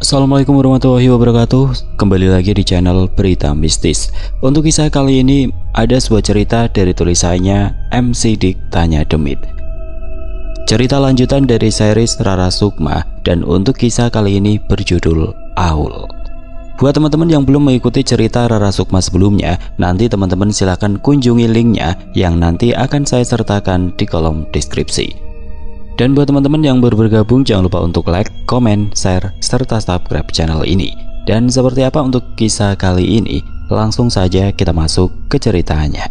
Assalamualaikum warahmatullahi wabarakatuh. Kembali lagi di channel Berita Mistis. Untuk kisah kali ini ada sebuah cerita dari tulisannya M. Sidik Tanya Demit. Cerita lanjutan dari series Rara Sukma, dan untuk kisah kali ini berjudul Aul. Buat teman-teman yang belum mengikuti cerita Rara Sukma sebelumnya, nanti teman-teman silahkan kunjungi linknya yang nanti akan saya sertakan di kolom deskripsi. Dan buat teman-teman yang baru bergabung, jangan lupa untuk like, komen, share, serta subscribe channel ini. Dan seperti apa untuk kisah kali ini? Langsung saja kita masuk ke ceritanya.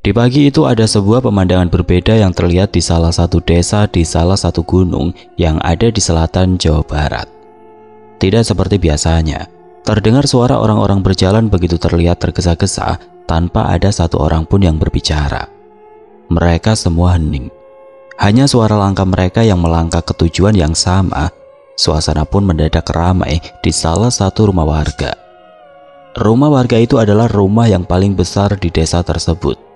Di pagi itu ada sebuah pemandangan berbeda yang terlihat di salah satu desa di salah satu gunung yang ada di selatan Jawa Barat. Tidak seperti biasanya, terdengar suara orang-orang berjalan begitu terlihat tergesa-gesa tanpa ada satu orang pun yang berbicara. Mereka semua hening. Hanya suara langkah mereka yang melangkah ke tujuan yang sama. Suasana pun mendadak ramai di salah satu rumah warga. Rumah warga itu adalah rumah yang paling besar di desa tersebut.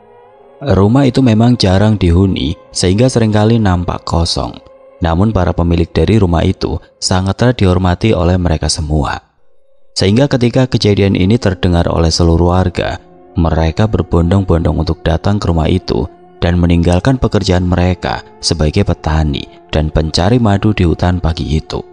Rumah itu memang jarang dihuni sehingga seringkali nampak kosong. Namun para pemilik dari rumah itu sangatlah dihormati oleh mereka semua. Sehingga ketika kejadian ini terdengar oleh seluruh warga, mereka berbondong-bondong untuk datang ke rumah itu dan meninggalkan pekerjaan mereka sebagai petani dan pencari madu di hutan pagi itu.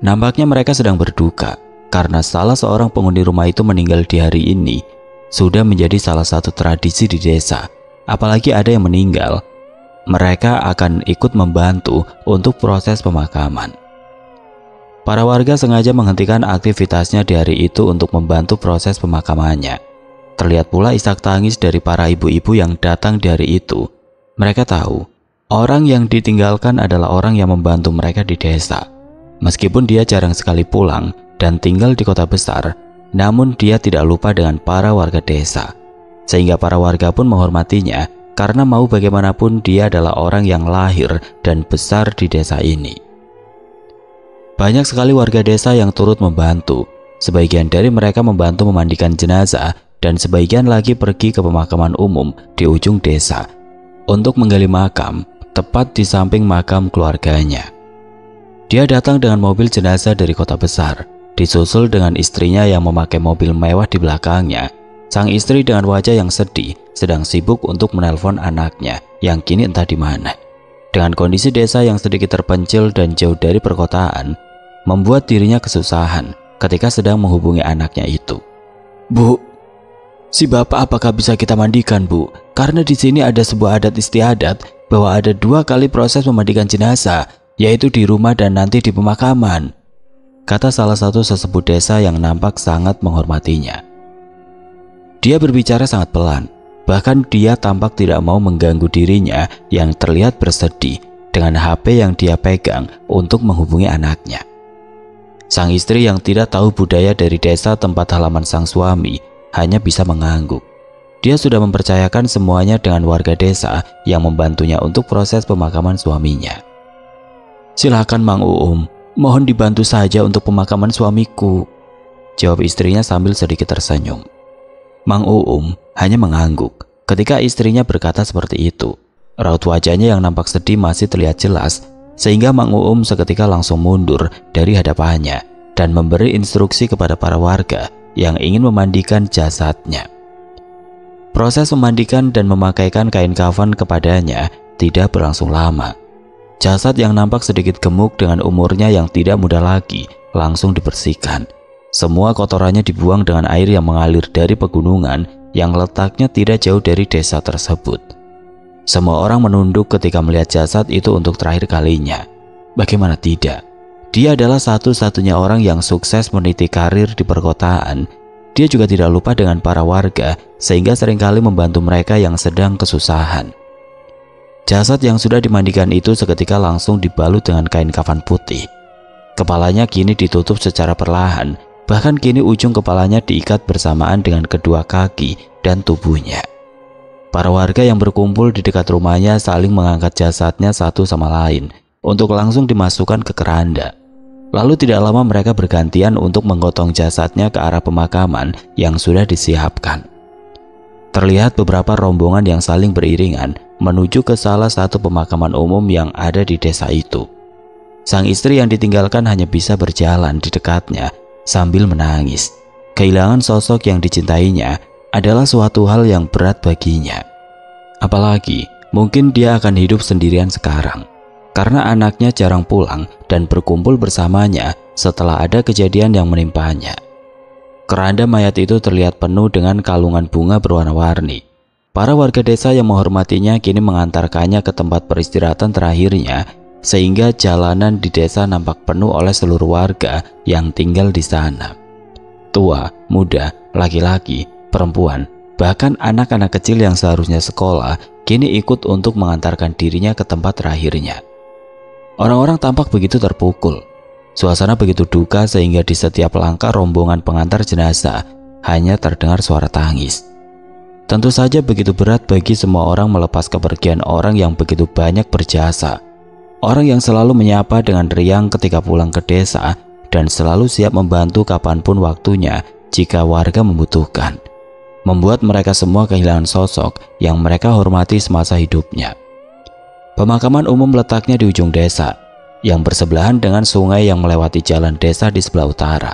Nampaknya mereka sedang berduka karena salah seorang penghuni rumah itu meninggal di hari ini. Sudah menjadi salah satu tradisi di desa. Apalagi ada yang meninggal, mereka akan ikut membantu untuk proses pemakaman. Para warga sengaja menghentikan aktivitasnya di hari itu untuk membantu proses pemakamannya. Terlihat pula isak tangis dari para ibu-ibu yang datang di hari itu. Mereka tahu, orang yang ditinggalkan adalah orang yang membantu mereka di desa. Meskipun dia jarang sekali pulang dan tinggal di kota besar, namun dia tidak lupa dengan para warga desa. Sehingga para warga pun menghormatinya karena mau bagaimanapun dia adalah orang yang lahir dan besar di desa ini. Banyak sekali warga desa yang turut membantu. Sebagian dari mereka membantu memandikan jenazah dan sebagian lagi pergi ke pemakaman umum di ujung desa untuk menggali makam tepat di samping makam keluarganya. Dia datang dengan mobil jenazah dari kota besar, disusul dengan istrinya yang memakai mobil mewah di belakangnya. Sang istri dengan wajah yang sedih sedang sibuk untuk menelpon anaknya yang kini entah di mana. Dengan kondisi desa yang sedikit terpencil dan jauh dari perkotaan, membuat dirinya kesusahan ketika sedang menghubungi anaknya itu. "Bu, si bapak apakah bisa kita mandikan, Bu? Karena di sini ada sebuah adat istiadat bahwa ada 2 kali proses memandikan jenazah, yaitu di rumah dan nanti di pemakaman," kata salah satu sesepuh desa yang nampak sangat menghormatinya. Dia berbicara sangat pelan, bahkan dia tampak tidak mau mengganggu dirinya yang terlihat bersedih dengan HP yang dia pegang untuk menghubungi anaknya. Sang istri yang tidak tahu budaya dari desa tempat halaman sang suami hanya bisa mengangguk. Dia sudah mempercayakan semuanya dengan warga desa yang membantunya untuk proses pemakaman suaminya. "Silakan Mang Uum, mohon dibantu saja untuk pemakaman suamiku," jawab istrinya sambil sedikit tersenyum. Mang Uum hanya mengangguk ketika istrinya berkata seperti itu. Raut wajahnya yang nampak sedih masih terlihat jelas, sehingga Mang Uum seketika langsung mundur dari hadapannya dan memberi instruksi kepada para warga yang ingin memandikan jasadnya. Proses memandikan dan memakaikan kain kafan kepadanya tidak berlangsung lama. Jasad yang nampak sedikit gemuk dengan umurnya yang tidak muda lagi langsung dibersihkan. Semua kotorannya dibuang dengan air yang mengalir dari pegunungan yang letaknya tidak jauh dari desa tersebut. Semua orang menunduk ketika melihat jasad itu untuk terakhir kalinya. Bagaimana tidak? Dia adalah satu-satunya orang yang sukses meniti karir di perkotaan. Dia juga tidak lupa dengan para warga sehingga seringkali membantu mereka yang sedang kesusahan. Jasad yang sudah dimandikan itu seketika langsung dibalut dengan kain kafan putih. Kepalanya kini ditutup secara perlahan, bahkan kini ujung kepalanya diikat bersamaan dengan kedua kaki dan tubuhnya. Para warga yang berkumpul di dekat rumahnya saling mengangkat jasadnya satu sama lain untuk langsung dimasukkan ke keranda. Lalu tidak lama mereka bergantian untuk menggotong jasadnya ke arah pemakaman yang sudah disiapkan. Terlihat beberapa rombongan yang saling beriringan menuju ke salah satu pemakaman umum yang ada di desa itu. Sang istri yang ditinggalkan hanya bisa berjalan di dekatnya sambil menangis. Kehilangan sosok yang dicintainya adalah suatu hal yang berat baginya. Apalagi mungkin dia akan hidup sendirian sekarang, karena anaknya jarang pulang dan berkumpul bersamanya setelah ada kejadian yang menimpanya. Keranda mayat itu terlihat penuh dengan kalungan bunga berwarna-warni. Para warga desa yang menghormatinya kini mengantarkannya ke tempat peristirahatan terakhirnya, sehingga jalanan di desa nampak penuh oleh seluruh warga yang tinggal di sana. Tua, muda, laki-laki, perempuan, bahkan anak-anak kecil yang seharusnya sekolah kini ikut untuk mengantarkan dirinya ke tempat terakhirnya. Orang-orang tampak begitu terpukul. Suasana begitu duka sehingga di setiap langkah rombongan pengantar jenazah hanya terdengar suara tangis. Tentu saja begitu berat bagi semua orang melepas kepergian orang yang begitu banyak berjasa. Orang yang selalu menyapa dengan riang ketika pulang ke desa dan selalu siap membantu kapanpun waktunya jika warga membutuhkan. Membuat mereka semua kehilangan sosok yang mereka hormati semasa hidupnya. Pemakaman umum letaknya di ujung desa, yang bersebelahan dengan sungai yang melewati jalan desa di sebelah utara.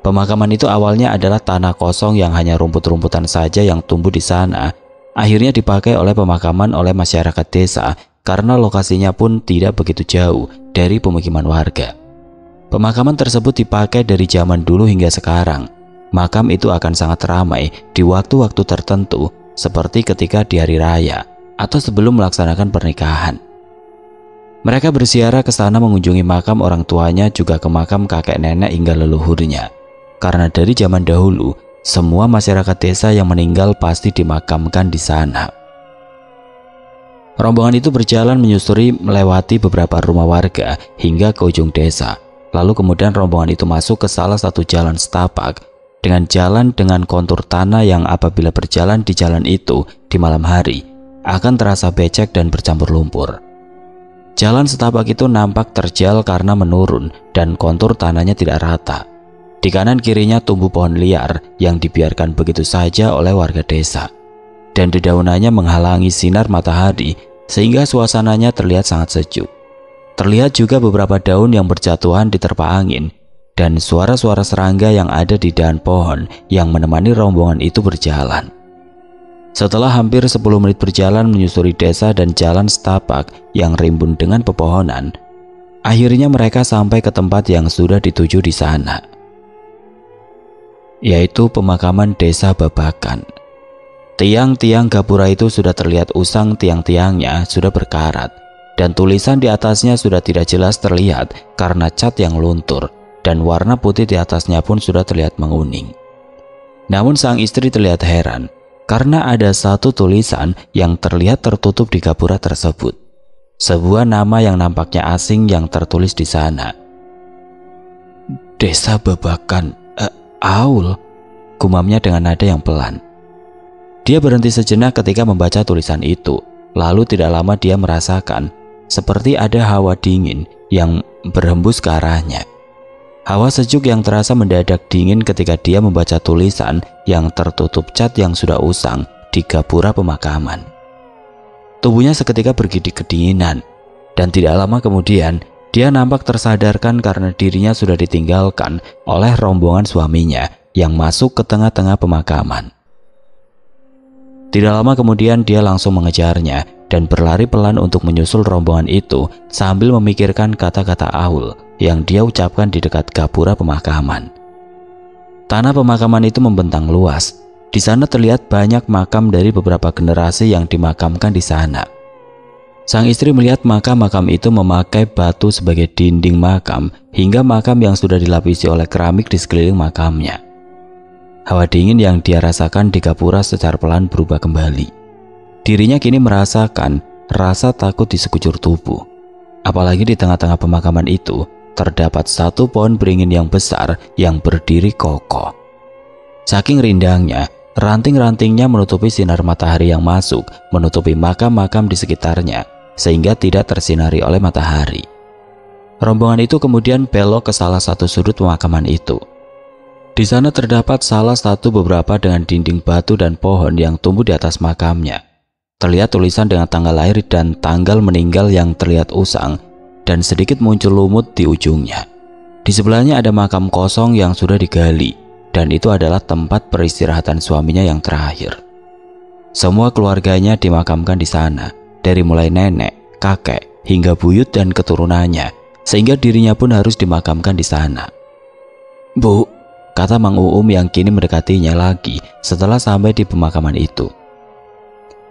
Pemakaman itu awalnya adalah tanah kosong yang hanya rumput-rumputan saja yang tumbuh di sana, akhirnya dipakai oleh pemakaman oleh masyarakat desa karena lokasinya pun tidak begitu jauh dari pemukiman warga. Pemakaman tersebut dipakai dari zaman dulu hingga sekarang. Makam itu akan sangat ramai di waktu-waktu tertentu seperti ketika di hari raya atau sebelum melaksanakan pernikahan. Mereka berziarah ke sana mengunjungi makam orang tuanya, juga ke makam kakek nenek hingga leluhurnya. Karena dari zaman dahulu, semua masyarakat desa yang meninggal pasti dimakamkan di sana. Rombongan itu berjalan menyusuri melewati beberapa rumah warga hingga ke ujung desa. Lalu kemudian rombongan itu masuk ke salah satu jalan setapak dengan jalan dengan kontur tanah yang apabila berjalan di jalan itu di malam hari akan terasa becek dan bercampur lumpur. Jalan setapak itu nampak terjal karena menurun dan kontur tanahnya tidak rata. Di kanan kirinya tumbuh pohon liar yang dibiarkan begitu saja oleh warga desa, dan dedaunannya menghalangi sinar matahari sehingga suasananya terlihat sangat sejuk. Terlihat juga beberapa daun yang berjatuhan diterpa angin dan suara-suara serangga yang ada di dahan pohon yang menemani rombongan itu berjalan. Setelah hampir 10 menit berjalan menyusuri desa dan jalan setapak yang rimbun dengan pepohonan, akhirnya mereka sampai ke tempat yang sudah dituju di sana, yaitu pemakaman desa Babakan. Tiang-tiang gapura itu sudah terlihat usang, tiang-tiangnya sudah berkarat, dan tulisan di atasnya sudah tidak jelas terlihat karena cat yang luntur, dan warna putih di atasnya pun sudah terlihat menguning. Namun sang istri terlihat heran karena ada satu tulisan yang terlihat tertutup di gapura tersebut. Sebuah nama yang nampaknya asing yang tertulis di sana. Desa Babakan, Aul, gumamnya dengan nada yang pelan. Dia berhenti sejenak ketika membaca tulisan itu. Lalu tidak lama dia merasakan seperti ada hawa dingin yang berhembus ke arahnya. Hawa sejuk yang terasa mendadak dingin ketika dia membaca tulisan yang tertutup cat yang sudah usang di gapura pemakaman. Tubuhnya seketika bergidik kedinginan, dan tidak lama kemudian dia nampak tersadarkan karena dirinya sudah ditinggalkan oleh rombongan suaminya yang masuk ke tengah-tengah pemakaman. Tidak lama kemudian dia langsung mengejarnya dan berlari pelan untuk menyusul rombongan itu sambil memikirkan kata-kata Aul yang dia ucapkan di dekat gapura pemakaman. Tanah pemakaman itu membentang luas. Di sana terlihat banyak makam dari beberapa generasi yang dimakamkan di sana. Sang istri melihat makam-makam itu memakai batu sebagai dinding makam hingga makam yang sudah dilapisi oleh keramik di sekeliling makamnya. Hawa dingin yang dia rasakan di gapura secara pelan berubah kembali. Dirinya kini merasakan rasa takut di sekujur tubuh. Apalagi di tengah-tengah pemakaman itu terdapat satu pohon beringin yang besar yang berdiri kokoh. Saking rindangnya, ranting-rantingnya menutupi sinar matahari yang masuk, menutupi makam-makam di sekitarnya, sehingga tidak tersinari oleh matahari. Rombongan itu kemudian belok ke salah satu sudut pemakaman itu. Di sana terdapat salah satu beberapa dengan dinding batu dan pohon yang tumbuh di atas makamnya. Terlihat tulisan dengan tanggal lahir dan tanggal meninggal yang terlihat usang dan sedikit muncul lumut di ujungnya. Di sebelahnya ada makam kosong yang sudah digali, dan itu adalah tempat peristirahatan suaminya yang terakhir. Semua keluarganya dimakamkan di sana, dari mulai nenek, kakek, hingga buyut dan keturunannya, sehingga dirinya pun harus dimakamkan di sana. "Bu," kata Mang Uum yang kini mendekatinya lagi setelah sampai di pemakaman itu.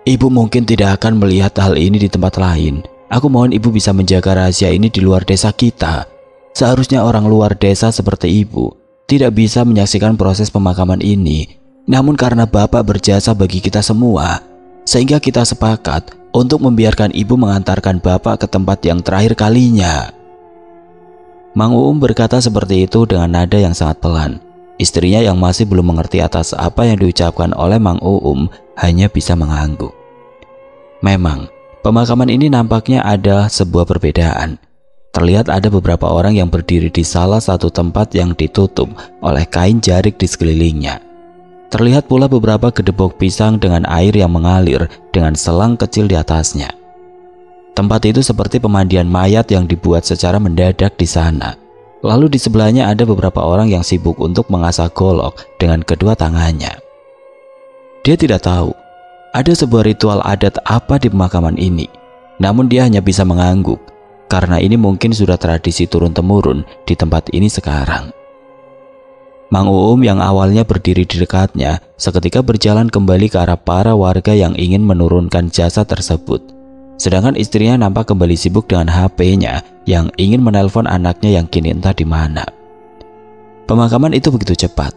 "Ibu mungkin tidak akan melihat hal ini di tempat lain. Aku mohon ibu bisa menjaga rahasia ini di luar desa kita. Seharusnya orang luar desa seperti ibu tidak bisa menyaksikan proses pemakaman ini. Namun karena Bapak berjasa bagi kita semua, sehingga kita sepakat untuk membiarkan ibu mengantarkan Bapak ke tempat yang terakhir kalinya." Mang Uum berkata seperti itu dengan nada yang sangat pelan. Istrinya yang masih belum mengerti atas apa yang diucapkan oleh Mang Uum hanya bisa mengangguk. Memang, pemakaman ini nampaknya ada sebuah perbedaan. Terlihat ada beberapa orang yang berdiri di salah satu tempat yang ditutup oleh kain jarik di sekelilingnya. Terlihat pula beberapa gedebok pisang dengan air yang mengalir dengan selang kecil di atasnya. Tempat itu seperti pemandian mayat yang dibuat secara mendadak di sana. Lalu di sebelahnya ada beberapa orang yang sibuk untuk mengasah golok dengan kedua tangannya. Dia tidak tahu ada sebuah ritual adat apa di pemakaman ini, namun dia hanya bisa mengangguk karena ini mungkin sudah tradisi turun-temurun di tempat ini sekarang. Mang Uum yang awalnya berdiri di dekatnya seketika berjalan kembali ke arah para warga yang ingin menurunkan jasad tersebut. Sedangkan istrinya nampak kembali sibuk dengan HP-nya yang ingin menelpon anaknya yang kini entah di mana. Pemakaman itu begitu cepat.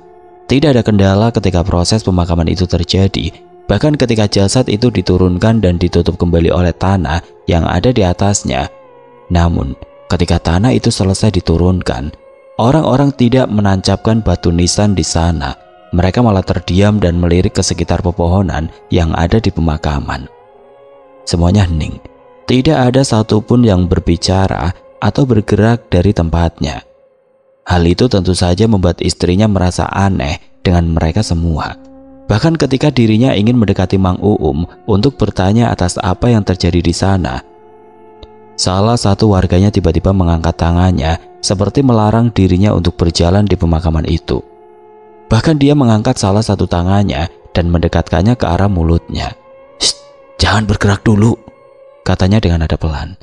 Tidak ada kendala ketika proses pemakaman itu terjadi. Bahkan ketika jasad itu diturunkan dan ditutup kembali oleh tanah yang ada di atasnya. Namun, ketika tanah itu selesai diturunkan, orang-orang tidak menancapkan batu nisan di sana. Mereka malah terdiam dan melirik ke sekitar pepohonan yang ada di pemakaman. Semuanya hening. Tidak ada satupun yang berbicara atau bergerak dari tempatnya. Hal itu tentu saja membuat istrinya merasa aneh dengan mereka semua. Bahkan ketika dirinya ingin mendekati Mang Uum untuk bertanya atas apa yang terjadi di sana, salah satu warganya tiba-tiba mengangkat tangannya seperti melarang dirinya untuk berjalan di pemakaman itu. Bahkan dia mengangkat salah satu tangannya dan mendekatkannya ke arah mulutnya. "Jangan bergerak dulu," katanya dengan nada pelan.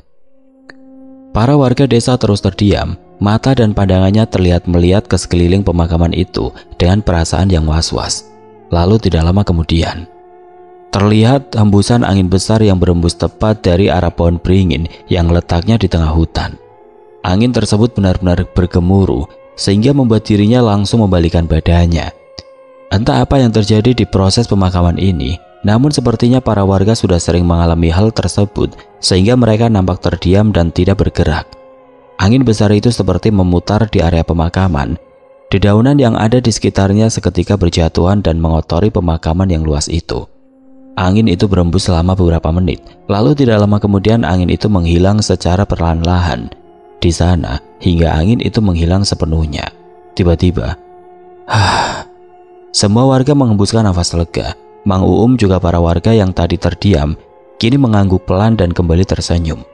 Para warga desa terus terdiam, mata dan pandangannya terlihat melihat ke sekeliling pemakaman itu dengan perasaan yang was-was. Lalu tidak lama kemudian, terlihat hembusan angin besar yang berembus tepat dari arah pohon beringin yang letaknya di tengah hutan. Angin tersebut benar-benar bergemuruh sehingga membuat dirinya langsung membalikkan badannya. Entah apa yang terjadi di proses pemakaman ini, namun sepertinya para warga sudah sering mengalami hal tersebut sehingga mereka nampak terdiam dan tidak bergerak. Angin besar itu seperti memutar di area pemakaman. Dedaunan yang ada di sekitarnya seketika berjatuhan dan mengotori pemakaman yang luas itu. Angin itu berembus selama beberapa menit, lalu tidak lama kemudian angin itu menghilang secara perlahan-lahan di sana hingga angin itu menghilang sepenuhnya. Tiba-tiba, semua warga menghembuskan nafas lega. Mang Uum juga para warga yang tadi terdiam kini mengangguk pelan dan kembali tersenyum.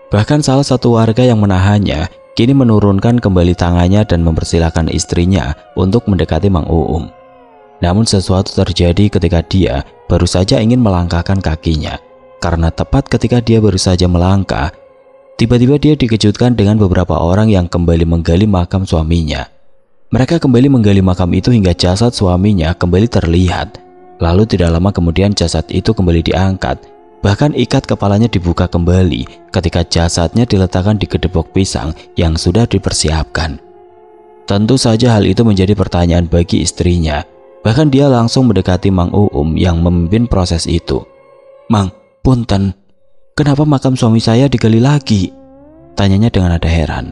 Bahkan salah satu warga yang menahannya kini menurunkan kembali tangannya dan mempersilahkan istrinya untuk mendekati Mang Uum. Namun sesuatu terjadi ketika dia baru saja ingin melangkahkan kakinya. Karena tepat ketika dia baru saja melangkah, tiba-tiba dia dikejutkan dengan beberapa orang yang kembali menggali makam suaminya. Mereka kembali menggali makam itu hingga jasad suaminya kembali terlihat. Lalu tidak lama kemudian jasad itu kembali diangkat. Bahkan ikat kepalanya dibuka kembali ketika jasadnya diletakkan di gedebok pisang yang sudah dipersiapkan. Tentu saja hal itu menjadi pertanyaan bagi istrinya. Bahkan dia langsung mendekati Mang Uum yang memimpin proses itu. "Mang, punten, kenapa makam suami saya digali lagi?" tanyanya dengan nada heran.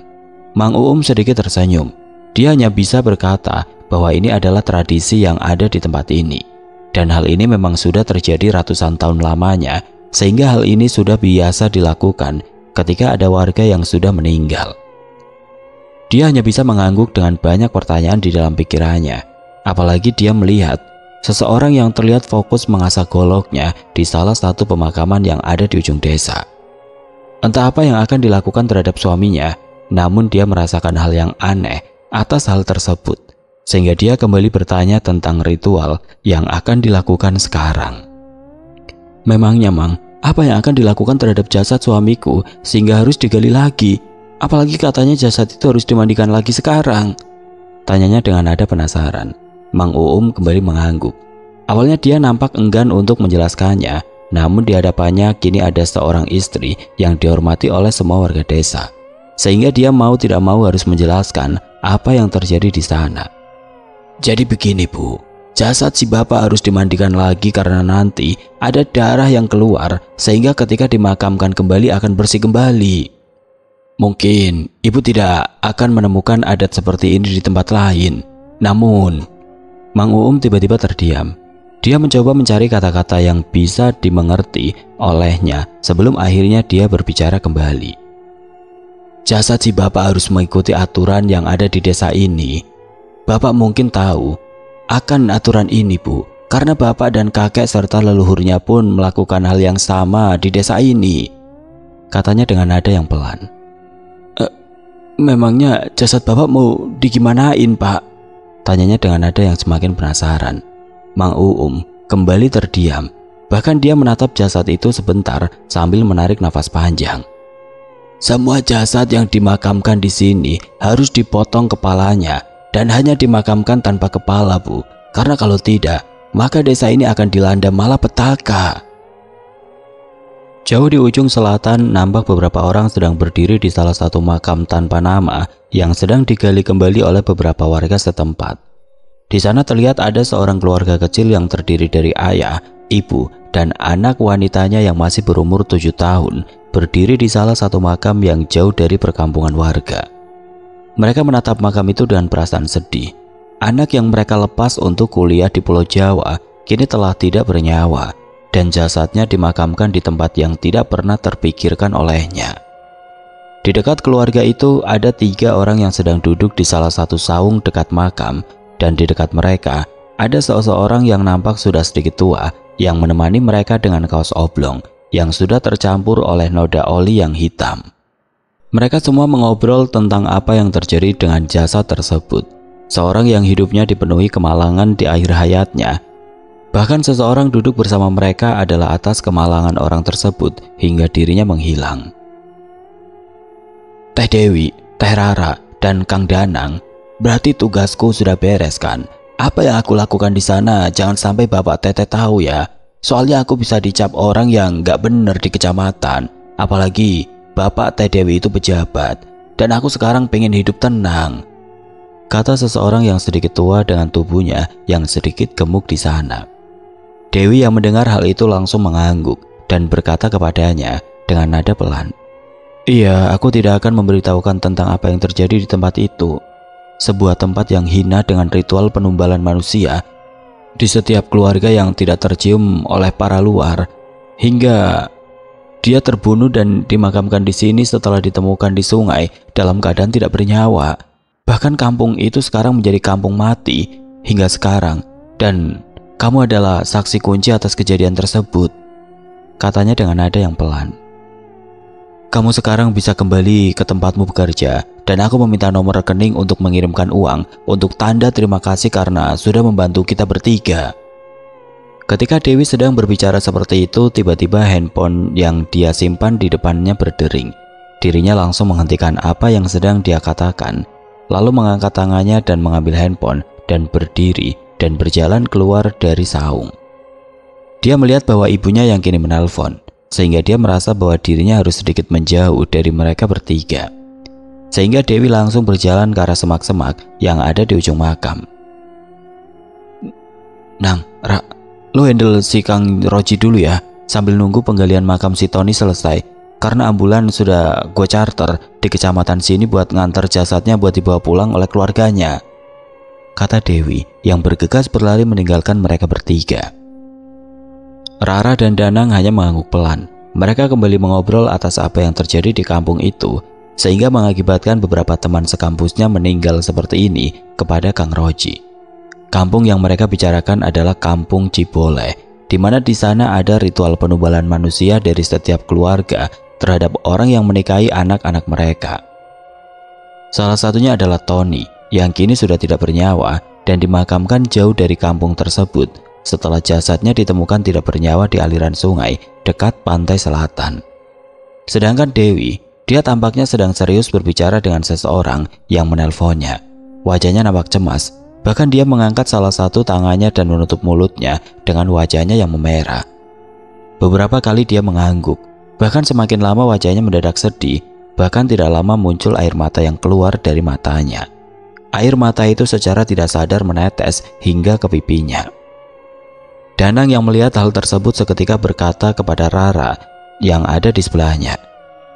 Mang Uum sedikit tersenyum. Dia hanya bisa berkata bahwa ini adalah tradisi yang ada di tempat ini. Dan hal ini memang sudah terjadi ratusan tahun lamanya sehingga hal ini sudah biasa dilakukan ketika ada warga yang sudah meninggal. Dia hanya bisa mengangguk dengan banyak pertanyaan di dalam pikirannya, apalagi dia melihat seseorang yang terlihat fokus mengasah goloknya di salah satu pemakaman yang ada di ujung desa. Entah apa yang akan dilakukan terhadap suaminya, namun dia merasakan hal yang aneh atas hal tersebut, sehingga dia kembali bertanya tentang ritual yang akan dilakukan sekarang. Memangnya Mang, apa yang akan dilakukan terhadap jasad suamiku sehingga harus digali lagi? Apalagi katanya jasad itu harus dimandikan lagi sekarang. Tanyanya dengan nada penasaran. Mang Uum kembali mengangguk. Awalnya dia nampak enggan untuk menjelaskannya, namun di hadapannya kini ada seorang istri yang dihormati oleh semua warga desa, sehingga dia mau tidak mau harus menjelaskan apa yang terjadi di sana. Jadi begini Bu, jasad si bapak harus dimandikan lagi karena nanti ada darah yang keluar sehingga ketika dimakamkan kembali akan bersih kembali. Mungkin ibu tidak akan menemukan adat seperti ini di tempat lain. Namun, Mang Uum tiba-tiba terdiam. Dia mencoba mencari kata-kata yang bisa dimengerti olehnya sebelum akhirnya dia berbicara kembali. Jasad si bapak harus mengikuti aturan yang ada di desa ini. Bapak mungkin tahu akan aturan ini Bu, karena bapak dan kakek serta leluhurnya pun melakukan hal yang sama di desa ini. Katanya dengan nada yang pelan. Memangnya jasad bapak mau digimanain Pak? Tanyanya dengan nada yang semakin penasaran. Mang Uum kembali terdiam. Bahkan dia menatap jasad itu sebentar sambil menarik nafas panjang. Semua jasad yang dimakamkan di sini harus dipotong kepalanya dan hanya dimakamkan tanpa kepala Bu. Karena kalau tidak, maka desa ini akan dilanda malapetaka. Jauh di ujung selatan nampak beberapa orang sedang berdiri di salah satu makam tanpa nama yang sedang digali kembali oleh beberapa warga setempat. Di sana terlihat ada seorang keluarga kecil yang terdiri dari ayah, ibu, dan anak wanitanya yang masih berumur 7 tahun berdiri di salah satu makam yang jauh dari perkampungan warga. Mereka menatap makam itu dengan perasaan sedih. Anak yang mereka lepas untuk kuliah di Pulau Jawa kini telah tidak bernyawa, dan jasadnya dimakamkan di tempat yang tidak pernah terpikirkan olehnya. Di dekat keluarga itu ada 3 orang yang sedang duduk di salah satu saung dekat makam, dan di dekat mereka ada seseorang yang nampak sudah sedikit tua yang menemani mereka dengan kaos oblong yang sudah tercampur oleh noda oli yang hitam. Mereka semua mengobrol tentang apa yang terjadi dengan jasad tersebut. Seorang yang hidupnya dipenuhi kemalangan di akhir hayatnya. Bahkan seseorang duduk bersama mereka adalah atas kemalangan orang tersebut hingga dirinya menghilang. Teh Dewi, Teh Rara, dan Kang Danang, berarti tugasku sudah beres kan? Apa yang aku lakukan di sana jangan sampai Bapak Teteh tahu ya. Soalnya aku bisa dicap orang yang gak bener di kecamatan. Apalagi Bapak Teh Dewi itu pejabat, dan aku sekarang pengen hidup tenang. Kata seseorang yang sedikit tua dengan tubuhnya yang sedikit gemuk di sana. Dewi yang mendengar hal itu langsung mengangguk dan berkata kepadanya dengan nada pelan. Iya, aku tidak akan memberitahukan tentang apa yang terjadi di tempat itu. Sebuah tempat yang hina dengan ritual penumbalan manusia di setiap keluarga yang tidak tercium oleh para luar, hingga dia terbunuh dan dimakamkan di sini setelah ditemukan di sungai dalam keadaan tidak bernyawa. Bahkan kampung itu sekarang menjadi kampung mati hingga sekarang, dan kamu adalah saksi kunci atas kejadian tersebut. Katanya dengan nada yang pelan. Kamu sekarang bisa kembali ke tempatmu bekerja, dan aku meminta nomor rekening untuk mengirimkan uang untuk tanda terima kasih karena sudah membantu kita bertiga. Ketika Dewi sedang berbicara seperti itu, tiba-tiba handphone yang dia simpan di depannya berdering. Dirinya langsung menghentikan apa yang sedang dia katakan, lalu mengangkat tangannya dan mengambil handphone dan berdiri dan berjalan keluar dari saung. Dia melihat bahwa ibunya yang kini menelpon, sehingga dia merasa bahwa dirinya harus sedikit menjauh dari mereka bertiga. Sehingga Dewi langsung berjalan ke arah semak-semak yang ada di ujung makam. Nang, Ra, lu handle si Kang Roji dulu ya, sambil nunggu penggalian makam si Tony selesai. Karena ambulan sudah gue charter di kecamatan sini buat ngantar jasadnya buat dibawa pulang oleh keluarganya. Kata Dewi yang bergegas berlari meninggalkan mereka bertiga. Rara dan Danang hanya mengangguk pelan. Mereka kembali mengobrol atas apa yang terjadi di kampung itu, sehingga mengakibatkan beberapa teman sekampusnya meninggal seperti ini kepada Kang Roji. Kampung yang mereka bicarakan adalah Kampung Cibole, di mana di sana ada ritual penubalan manusia dari setiap keluarga terhadap orang yang menikahi anak-anak mereka. Salah satunya adalah Tony, yang kini sudah tidak bernyawa dan dimakamkan jauh dari kampung tersebut setelah jasadnya ditemukan tidak bernyawa di aliran sungai dekat pantai selatan. Sedangkan Dewi, dia tampaknya sedang serius berbicara dengan seseorang yang menelponnya. Wajahnya nampak cemas, bahkan dia mengangkat salah satu tangannya dan menutup mulutnya dengan wajahnya yang memerah. Beberapa kali dia mengangguk, bahkan semakin lama wajahnya mendadak sedih, bahkan tidak lama muncul air mata yang keluar dari matanya. Air mata itu secara tidak sadar menetes hingga ke pipinya. Danang yang melihat hal tersebut seketika berkata kepada Rara yang ada di sebelahnya,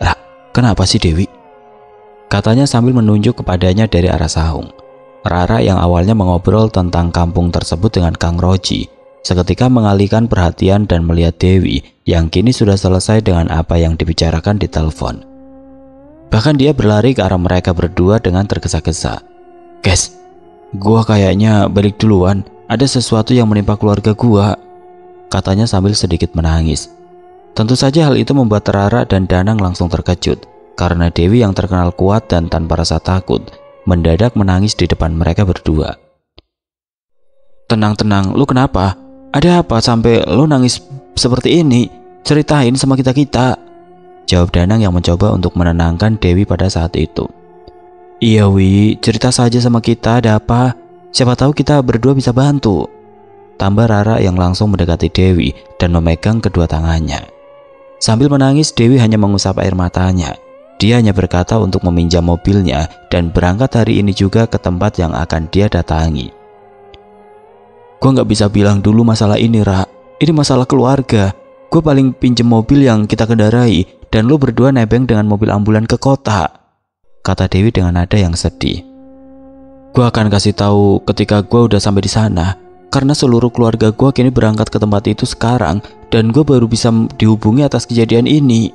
"Ra, kenapa sih Dewi?" Katanya sambil menunjuk kepadanya dari arah saung. Rara yang awalnya mengobrol tentang kampung tersebut dengan Kang Roji, seketika mengalihkan perhatian dan melihat Dewi yang kini sudah selesai dengan apa yang dibicarakan di telepon. Bahkan dia berlari ke arah mereka berdua dengan tergesa-gesa. "Guys, gua kayaknya balik duluan. Ada sesuatu yang menimpa keluarga gua," katanya sambil sedikit menangis. Tentu saja hal itu membuat Rara dan Danang langsung terkejut, karena Dewi yang terkenal kuat dan tanpa rasa takut mendadak menangis di depan mereka berdua. "Tenang, lu kenapa? Ada apa sampai lu nangis seperti ini? Ceritain sama kita-kita," jawab Danang yang mencoba untuk menenangkan Dewi pada saat itu. "Iya Wi, cerita saja sama kita, ada apa? Siapa tahu kita berdua bisa bantu," tambah Rara yang langsung mendekati Dewi dan memegang kedua tangannya. Sambil menangis, Dewi hanya mengusap air matanya. Dia hanya berkata untuk meminjam mobilnya dan berangkat hari ini juga ke tempat yang akan dia datangi. "Gue gak bisa bilang dulu masalah ini, Ra. Ini masalah keluarga. Gue paling pinjem mobil yang kita kendarai dan lu berdua nebeng dengan mobil ambulan ke kota," kata Dewi dengan nada yang sedih. "Gue akan kasih tahu ketika gue udah sampai di sana, karena seluruh keluarga gue kini berangkat ke tempat itu sekarang dan gue baru bisa dihubungi atas kejadian ini."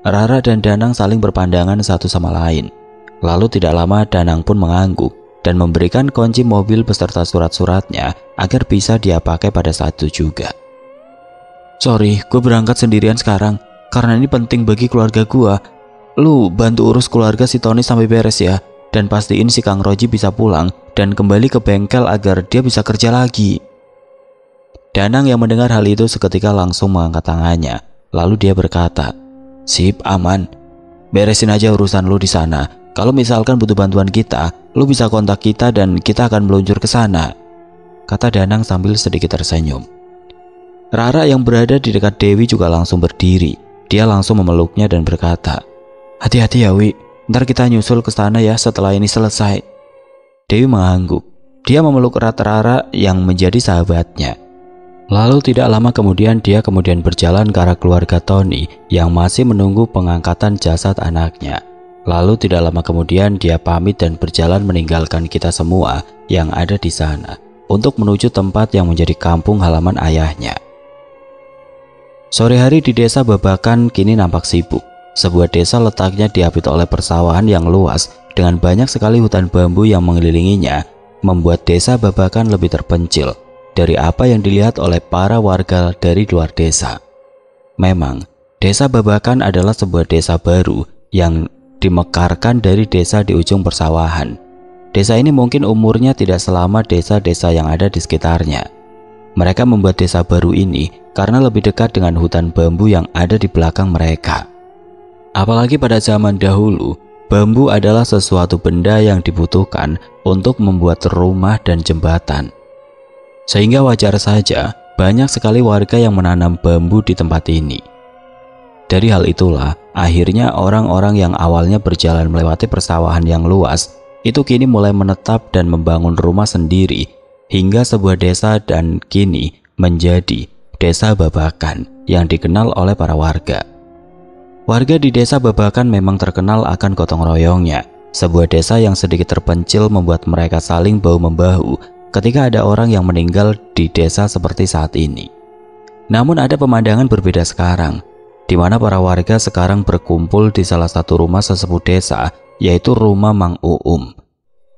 Rara dan Danang saling berpandangan satu sama lain. Lalu tidak lama Danang pun mengangguk dan memberikan kunci mobil beserta surat-suratnya agar bisa dia pakai pada saat itu juga. "Sorry, gue berangkat sendirian sekarang karena ini penting bagi keluarga gue. Lu bantu urus keluarga si Tony sampai beres ya, dan pastiin si Kang Roji bisa pulang dan kembali ke bengkel agar dia bisa kerja lagi." Danang yang mendengar hal itu seketika langsung mengangkat tangannya. Lalu dia berkata, "Sip, aman. Beresin aja urusan lu di sana. Kalau misalkan butuh bantuan kita, lu bisa kontak kita dan kita akan meluncur ke sana," kata Danang sambil sedikit tersenyum. Rara yang berada di dekat Dewi juga langsung berdiri. Dia langsung memeluknya dan berkata, "Hati-hati ya Wi, ntar kita nyusul ke sana ya setelah ini selesai." Dewi mengangguk. Dia memeluk erat Rara yang menjadi sahabatnya. Lalu tidak lama kemudian dia berjalan ke arah keluarga Tony yang masih menunggu pengangkatan jasad anaknya. Lalu tidak lama kemudian dia pamit dan berjalan meninggalkan kita semua yang ada di sana untuk menuju tempat yang menjadi kampung halaman ayahnya. Sore hari di desa Babakan kini nampak sibuk. Sebuah desa letaknya diapit oleh persawahan yang luas dengan banyak sekali hutan bambu yang mengelilinginya, membuat desa Babakan lebih terpencil dari apa yang dilihat oleh para warga dari luar desa. Memang, desa Babakan adalah sebuah desa baru yang dimekarkan dari desa di ujung persawahan. Desa ini mungkin umurnya tidak selama desa-desa yang ada di sekitarnya. Mereka membuat desa baru ini karena lebih dekat dengan hutan bambu yang ada di belakang mereka. Apalagi pada zaman dahulu, bambu adalah sesuatu benda yang dibutuhkan untuk membuat rumah dan jembatan. Sehingga wajar saja banyak sekali warga yang menanam bambu di tempat ini. Dari hal itulah, akhirnya orang-orang yang awalnya berjalan melewati persawahan yang luas, itu kini mulai menetap dan membangun rumah sendiri, hingga sebuah desa dan kini menjadi desa Babakan yang dikenal oleh para warga. Warga di desa Babakan memang terkenal akan gotong royongnya. Sebuah desa yang sedikit terpencil membuat mereka saling bahu-membahu ketika ada orang yang meninggal di desa seperti saat ini. Namun ada pemandangan berbeda sekarang, di mana para warga sekarang berkumpul di salah satu rumah sesepuh desa, yaitu rumah Mang Uum.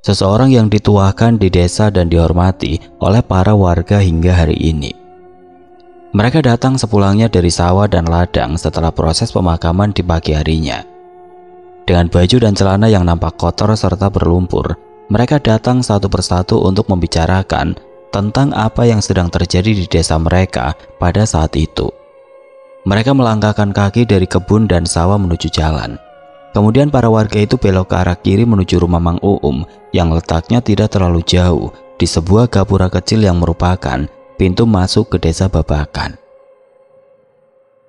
Seseorang yang dituakan di desa dan dihormati oleh para warga hingga hari ini. Mereka datang sepulangnya dari sawah dan ladang setelah proses pemakaman di pagi harinya. Dengan baju dan celana yang nampak kotor serta berlumpur, mereka datang satu persatu untuk membicarakan tentang apa yang sedang terjadi di desa mereka pada saat itu. Mereka melangkahkan kaki dari kebun dan sawah menuju jalan. Kemudian para warga itu belok ke arah kiri menuju rumah Mang Uum yang letaknya tidak terlalu jauh di sebuah gapura kecil yang merupakan pintu masuk ke desa Babakan.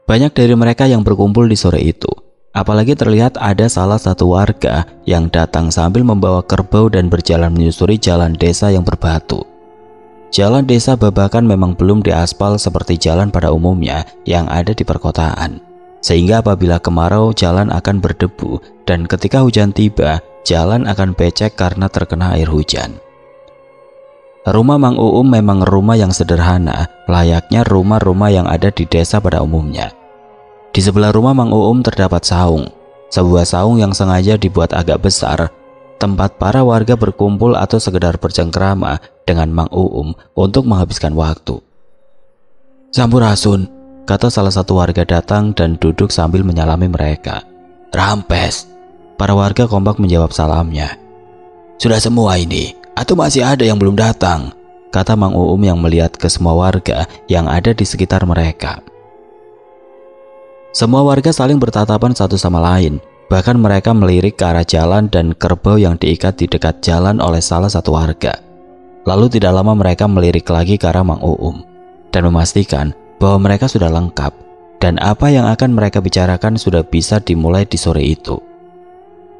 Banyak dari mereka yang berkumpul di sore itu. Apalagi terlihat ada salah satu warga yang datang sambil membawa kerbau dan berjalan menyusuri jalan desa yang berbatu. Jalan desa Babakan memang belum diaspal seperti jalan pada umumnya yang ada di perkotaan. Sehingga apabila kemarau jalan akan berdebu dan ketika hujan tiba jalan akan becek karena terkena air hujan. Rumah Mang Uum memang rumah yang sederhana, layaknya rumah-rumah yang ada di desa pada umumnya. Di sebelah rumah Mang Uum terdapat saung, sebuah saung yang sengaja dibuat agak besar, tempat para warga berkumpul atau sekedar bercengkrama dengan Mang Uum untuk menghabiskan waktu. "Sampurasun," kata salah satu warga datang dan duduk sambil menyalami mereka. "Rampes," para warga kompak menjawab salamnya. "Sudah semua ini, atau masih ada yang belum datang?" kata Mang Uum yang melihat ke semua warga yang ada di sekitar mereka. Semua warga saling bertatapan satu sama lain, bahkan mereka melirik ke arah jalan dan kerbau yang diikat di dekat jalan oleh salah satu warga. Lalu tidak lama mereka melirik lagi ke arah Mang Uum dan memastikan bahwa mereka sudah lengkap dan apa yang akan mereka bicarakan sudah bisa dimulai di sore itu.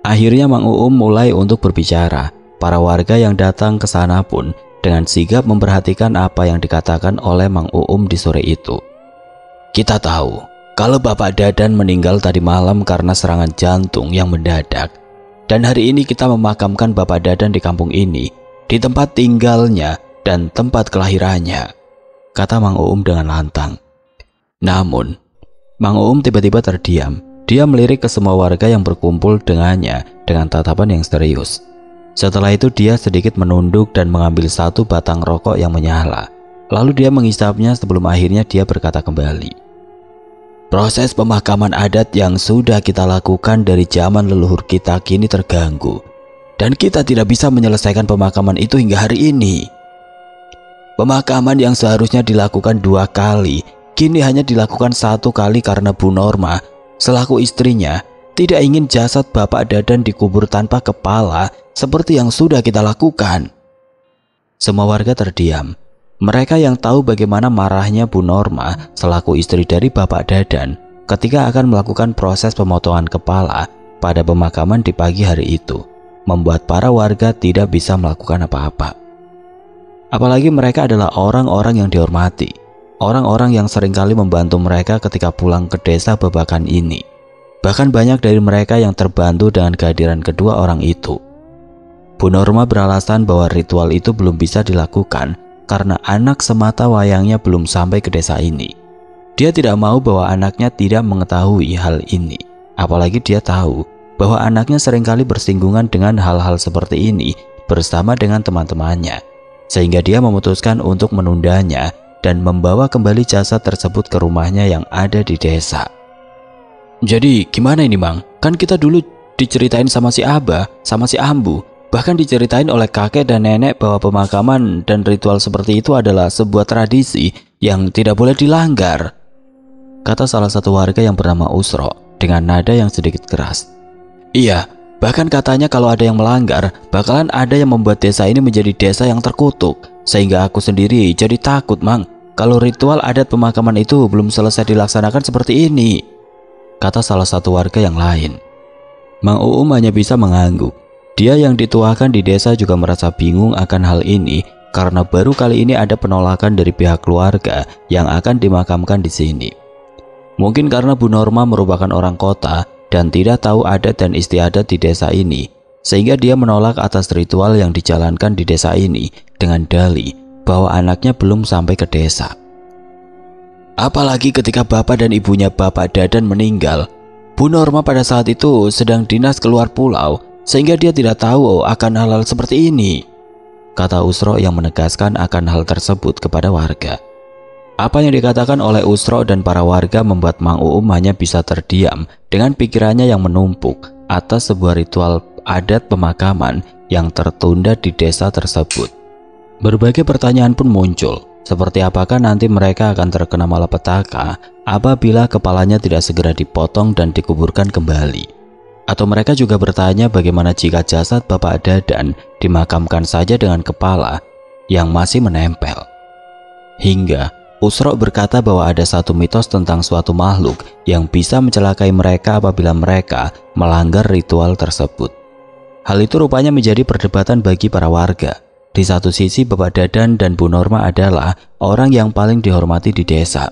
Akhirnya Mang Uum mulai untuk berbicara. Para warga yang datang ke sana pun dengan sigap memperhatikan apa yang dikatakan oleh Mang Uum di sore itu. "Kita tahu kalau Bapak Dadan meninggal tadi malam karena serangan jantung yang mendadak. Dan hari ini kita memakamkan Bapak Dadan di kampung ini, di tempat tinggalnya dan tempat kelahirannya," kata Mang Uum dengan lantang. Namun, Mang Uum tiba-tiba terdiam. Dia melirik ke semua warga yang berkumpul dengannya dengan tatapan yang serius. Setelah itu dia sedikit menunduk dan mengambil satu batang rokok yang menyala. Lalu dia menghisapnya sebelum akhirnya dia berkata kembali. "Proses pemakaman adat yang sudah kita lakukan dari zaman leluhur kita kini terganggu. Dan kita tidak bisa menyelesaikan pemakaman itu hingga hari ini. Pemakaman yang seharusnya dilakukan 2 kali, kini hanya dilakukan 1 kali karena Bu Norma, selaku istrinya, tidak ingin jasad Bapak Dadan dikubur tanpa kepala seperti yang sudah kita lakukan." Semua warga terdiam. Mereka yang tahu bagaimana marahnya Bu Norma selaku istri dari Bapak Dadan ketika akan melakukan proses pemotongan kepala pada pemakaman di pagi hari itu, membuat para warga tidak bisa melakukan apa-apa. Apalagi mereka adalah orang-orang yang dihormati, orang-orang yang seringkali membantu mereka ketika pulang ke desa Babakan ini. Bahkan banyak dari mereka yang terbantu dengan kehadiran kedua orang itu. Bu Norma beralasan bahwa ritual itu belum bisa dilakukan karena anak semata wayangnya belum sampai ke desa ini. Dia tidak mau bahwa anaknya tidak mengetahui hal ini. Apalagi dia tahu bahwa anaknya seringkali bersinggungan dengan hal-hal seperti ini bersama dengan teman-temannya. Sehingga dia memutuskan untuk menundanya dan membawa kembali jasad tersebut ke rumahnya yang ada di desa. "Jadi gimana ini, Mang? Kan kita dulu diceritain sama si Abah, sama si Ambu. Bahkan diceritain oleh kakek dan nenek bahwa pemakaman dan ritual seperti itu adalah sebuah tradisi yang tidak boleh dilanggar," kata salah satu warga yang bernama Usro dengan nada yang sedikit keras. "Iya, bahkan katanya kalau ada yang melanggar, bakalan ada yang membuat desa ini menjadi desa yang terkutuk. Sehingga aku sendiri jadi takut, Mang, kalau ritual adat pemakaman itu belum selesai dilaksanakan seperti ini," kata salah satu warga yang lain. Mang Uum hanya bisa mengangguk. Dia yang dituakan di desa juga merasa bingung akan hal ini karena baru kali ini ada penolakan dari pihak keluarga yang akan dimakamkan di sini. Mungkin karena Bu Norma merupakan orang kota dan tidak tahu adat dan istiadat di desa ini, sehingga dia menolak atas ritual yang dijalankan di desa ini dengan dalih bahwa anaknya belum sampai ke desa. Apalagi ketika bapak dan ibunya Bapak Dadan meninggal. Bu Norma pada saat itu sedang dinas keluar pulau, sehingga dia tidak tahu akan hal-hal seperti ini, kata Usro yang menegaskan akan hal tersebut kepada warga. Apa yang dikatakan oleh Usro dan para warga membuat Mang Uum hanya bisa terdiam dengan pikirannya yang menumpuk atas sebuah ritual adat pemakaman yang tertunda di desa tersebut. Berbagai pertanyaan pun muncul, seperti apakah nanti mereka akan terkena malapetaka apabila kepalanya tidak segera dipotong dan dikuburkan kembali. Atau mereka juga bertanya bagaimana jika jasad Bapak Dadan dimakamkan saja dengan kepala yang masih menempel. Hingga Usro berkata bahwa ada satu mitos tentang suatu makhluk yang bisa mencelakai mereka apabila mereka melanggar ritual tersebut. Hal itu rupanya menjadi perdebatan bagi para warga. Di satu sisi Bapak Dadan dan Bu Norma adalah orang yang paling dihormati di desa.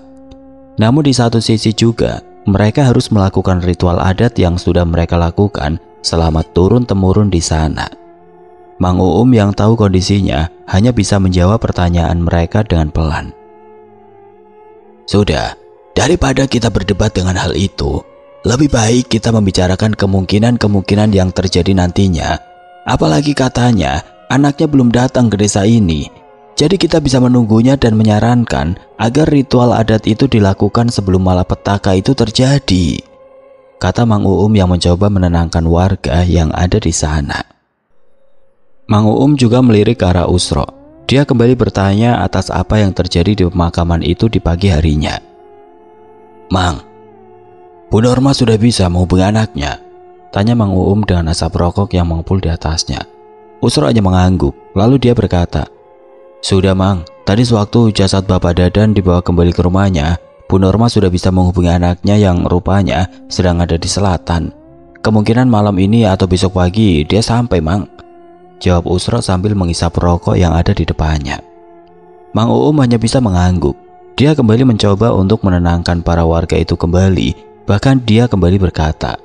Namun di satu sisi juga mereka harus melakukan ritual adat yang sudah mereka lakukan selama turun-temurun di sana. Mang Uum yang tahu kondisinya hanya bisa menjawab pertanyaan mereka dengan pelan. Sudah, daripada kita berdebat dengan hal itu, lebih baik kita membicarakan kemungkinan-kemungkinan yang terjadi nantinya. Apalagi katanya anaknya belum datang ke desa ini. Jadi kita bisa menunggunya dan menyarankan agar ritual adat itu dilakukan sebelum malapetaka itu terjadi, kata Mang Uum yang mencoba menenangkan warga yang ada di sana. Mang Uum juga melirik ke arah Usro. Dia kembali bertanya atas apa yang terjadi di pemakaman itu di pagi harinya. Mang, Bu Norma sudah bisa menghubungi anaknya? Tanya Mang Uum dengan asap rokok yang mengepul di atasnya. Usro hanya mengangguk, lalu dia berkata, sudah Mang, tadi sewaktu jasad Bapak Dadan dibawa kembali ke rumahnya, Bu Norma sudah bisa menghubungi anaknya yang rupanya sedang ada di selatan. Kemungkinan malam ini atau besok pagi dia sampai Mang, jawab Usro sambil menghisap rokok yang ada di depannya. Mang Uum hanya bisa mengangguk. Dia kembali mencoba untuk menenangkan para warga itu kembali. Bahkan dia kembali berkata,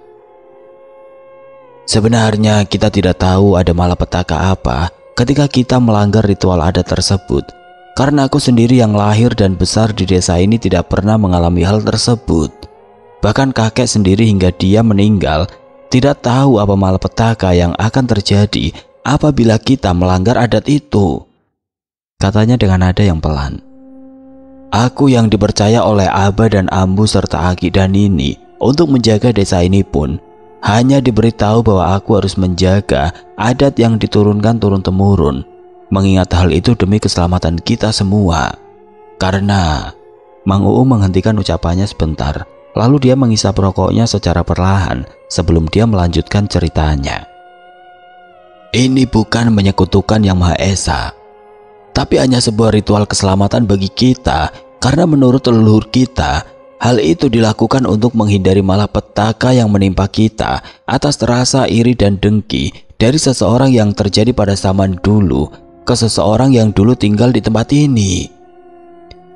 sebenarnya kita tidak tahu ada malapetaka apa ketika kita melanggar ritual adat tersebut, karena aku sendiri yang lahir dan besar di desa ini tidak pernah mengalami hal tersebut. Bahkan kakek sendiri hingga dia meninggal tidak tahu apa malapetaka yang akan terjadi apabila kita melanggar adat itu, katanya dengan nada yang pelan. Aku yang dipercaya oleh Aba dan Ambu serta Aki dan Nini untuk menjaga desa ini pun hanya diberitahu bahwa aku harus menjaga adat yang diturunkan turun-temurun, mengingat hal itu demi keselamatan kita semua. Karena Mang Uum menghentikan ucapannya sebentar, lalu dia menghisap rokoknya secara perlahan sebelum dia melanjutkan ceritanya. Ini bukan menyekutukan Yang Maha Esa, tapi hanya sebuah ritual keselamatan bagi kita, karena menurut leluhur kita, hal itu dilakukan untuk menghindari malapetaka yang menimpa kita atas rasa iri dan dengki dari seseorang yang terjadi pada zaman dulu ke seseorang yang dulu tinggal di tempat ini.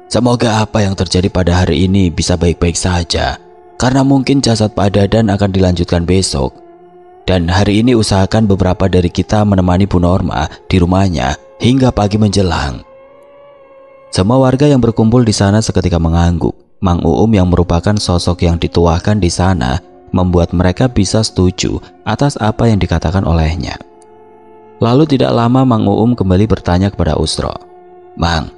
Semoga apa yang terjadi pada hari ini bisa baik-baik saja, karena mungkin jasad Pak Dadan akan dilanjutkan besok. Dan hari ini usahakan beberapa dari kita menemani Bu Norma di rumahnya hingga pagi menjelang. Semua warga yang berkumpul di sana seketika mengangguk. Mang Uum yang merupakan sosok yang dituakan di sana membuat mereka bisa setuju atas apa yang dikatakan olehnya. Lalu tidak lama Mang Uum kembali bertanya kepada Usro, Mang,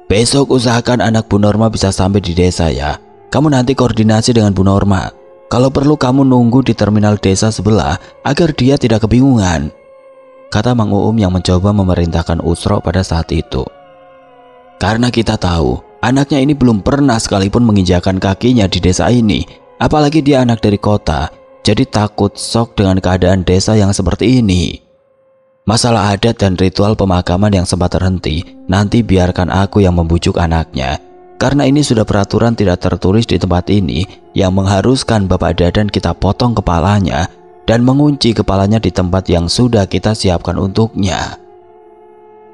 besok usahakan anak Bu Norma bisa sampai di desa ya. Kamu nanti koordinasi dengan Bu Norma. Kalau perlu kamu nunggu di terminal desa sebelah agar dia tidak kebingungan, kata Mang Uum yang mencoba memerintahkan Usro pada saat itu. Karena kita tahu anaknya ini belum pernah sekalipun menginjakan kakinya di desa ini, apalagi dia anak dari kota, jadi takut shock dengan keadaan desa yang seperti ini. Masalah adat dan ritual pemakaman yang sempat terhenti, nanti biarkan aku yang membujuk anaknya, karena ini sudah peraturan tidak tertulis di tempat ini yang mengharuskan Bapak Dadan kita potong kepalanya dan mengunci kepalanya di tempat yang sudah kita siapkan untuknya.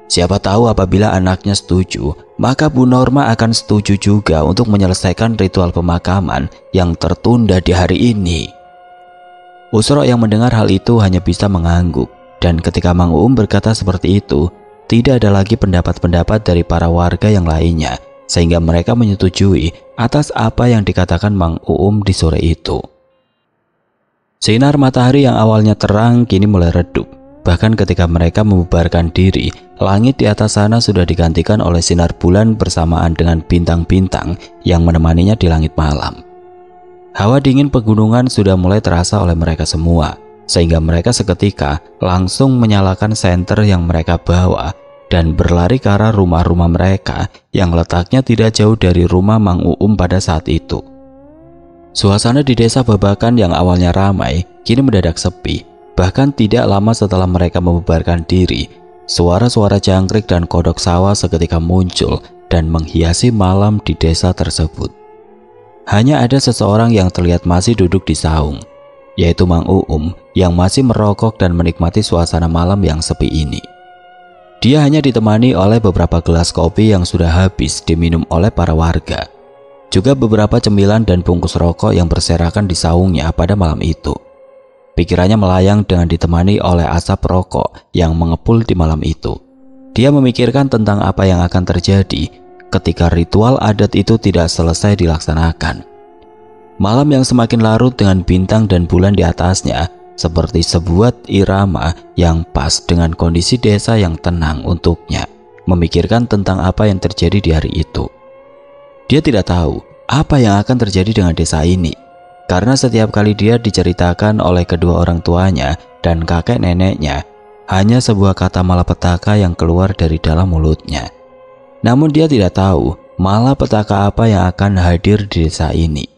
Siapa tahu apabila anaknya setuju, maka Bu Norma akan setuju juga untuk menyelesaikan ritual pemakaman yang tertunda di hari ini. Usro yang mendengar hal itu hanya bisa mengangguk, dan ketika Mang Uum berkata seperti itu, tidak ada lagi pendapat-pendapat dari para warga yang lainnya sehingga mereka menyetujui atas apa yang dikatakan Mang Uum di sore itu. Sinar matahari yang awalnya terang kini mulai redup. Bahkan ketika mereka membubarkan diri, langit di atas sana sudah digantikan oleh sinar bulan bersamaan dengan bintang-bintang yang menemaninya di langit malam. Hawa dingin pegunungan sudah mulai terasa oleh mereka semua, sehingga mereka seketika langsung menyalakan senter yang mereka bawa dan berlari ke arah rumah-rumah mereka yang letaknya tidak jauh dari rumah Mang Uum pada saat itu. Suasana di desa Babakan yang awalnya ramai kini mendadak sepi. Bahkan tidak lama setelah mereka membubarkan diri, suara-suara jangkrik dan kodok sawah seketika muncul dan menghiasi malam di desa tersebut. Hanya ada seseorang yang terlihat masih duduk di saung, yaitu Mang Uum yang masih merokok dan menikmati suasana malam yang sepi ini. Dia hanya ditemani oleh beberapa gelas kopi yang sudah habis diminum oleh para warga, juga beberapa cemilan dan bungkus rokok yang berserakan di saungnya pada malam itu. Pikirannya melayang dengan ditemani oleh asap rokok yang mengepul di malam itu. Dia memikirkan tentang apa yang akan terjadi ketika ritual adat itu tidak selesai dilaksanakan. Malam yang semakin larut dengan bintang dan bulan di atasnya seperti sebuah irama yang pas dengan kondisi desa yang tenang untuknya, memikirkan tentang apa yang terjadi di hari itu. Dia tidak tahu apa yang akan terjadi dengan desa ini, karena setiap kali dia diceritakan oleh kedua orang tuanya dan kakek neneknya, hanya sebuah kata malapetaka yang keluar dari dalam mulutnya. Namun dia tidak tahu malapetaka apa yang akan hadir di desa ini.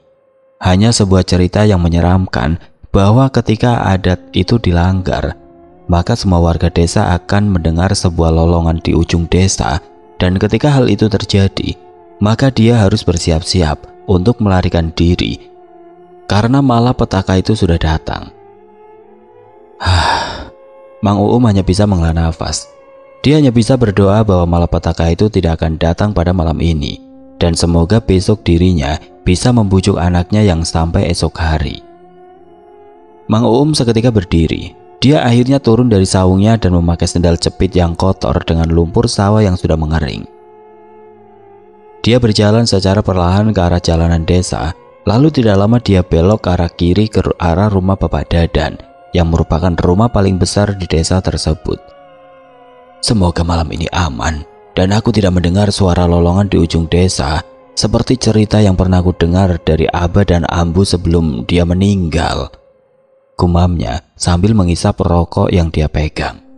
Hanya sebuah cerita yang menyeramkan bahwa ketika adat itu dilanggar, maka semua warga desa akan mendengar sebuah lolongan di ujung desa, dan ketika hal itu terjadi, maka dia harus bersiap-siap untuk melarikan diri karena malapetaka itu sudah datang. Mang Uum hanya bisa menghela nafas. Dia hanya bisa berdoa bahwa malapetaka itu tidak akan datang pada malam ini, dan semoga besok dirinya bisa membujuk anaknya yang sampai esok hari. Mang Uum seketika berdiri. Dia akhirnya turun dari saungnya dan memakai sendal jepit yang kotor dengan lumpur sawah yang sudah mengering. Dia berjalan secara perlahan ke arah jalanan desa, lalu tidak lama dia belok ke arah kiri ke arah rumah Bapak Dadan, yang merupakan rumah paling besar di desa tersebut. Semoga malam ini aman, dan aku tidak mendengar suara lolongan di ujung desa, seperti cerita yang pernah aku dengar dari Abah dan Ambu sebelum dia meninggal, gumamnya sambil menghisap rokok yang dia pegang.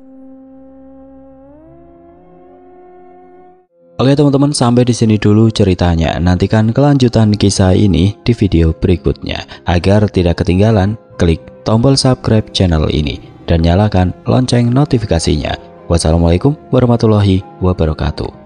Oke teman-teman, sampai di sini dulu ceritanya. Nantikan kelanjutan kisah ini di video berikutnya. Agar tidak ketinggalan, klik tombol subscribe channel ini dan nyalakan lonceng notifikasinya. Wassalamualaikum warahmatullahi wabarakatuh.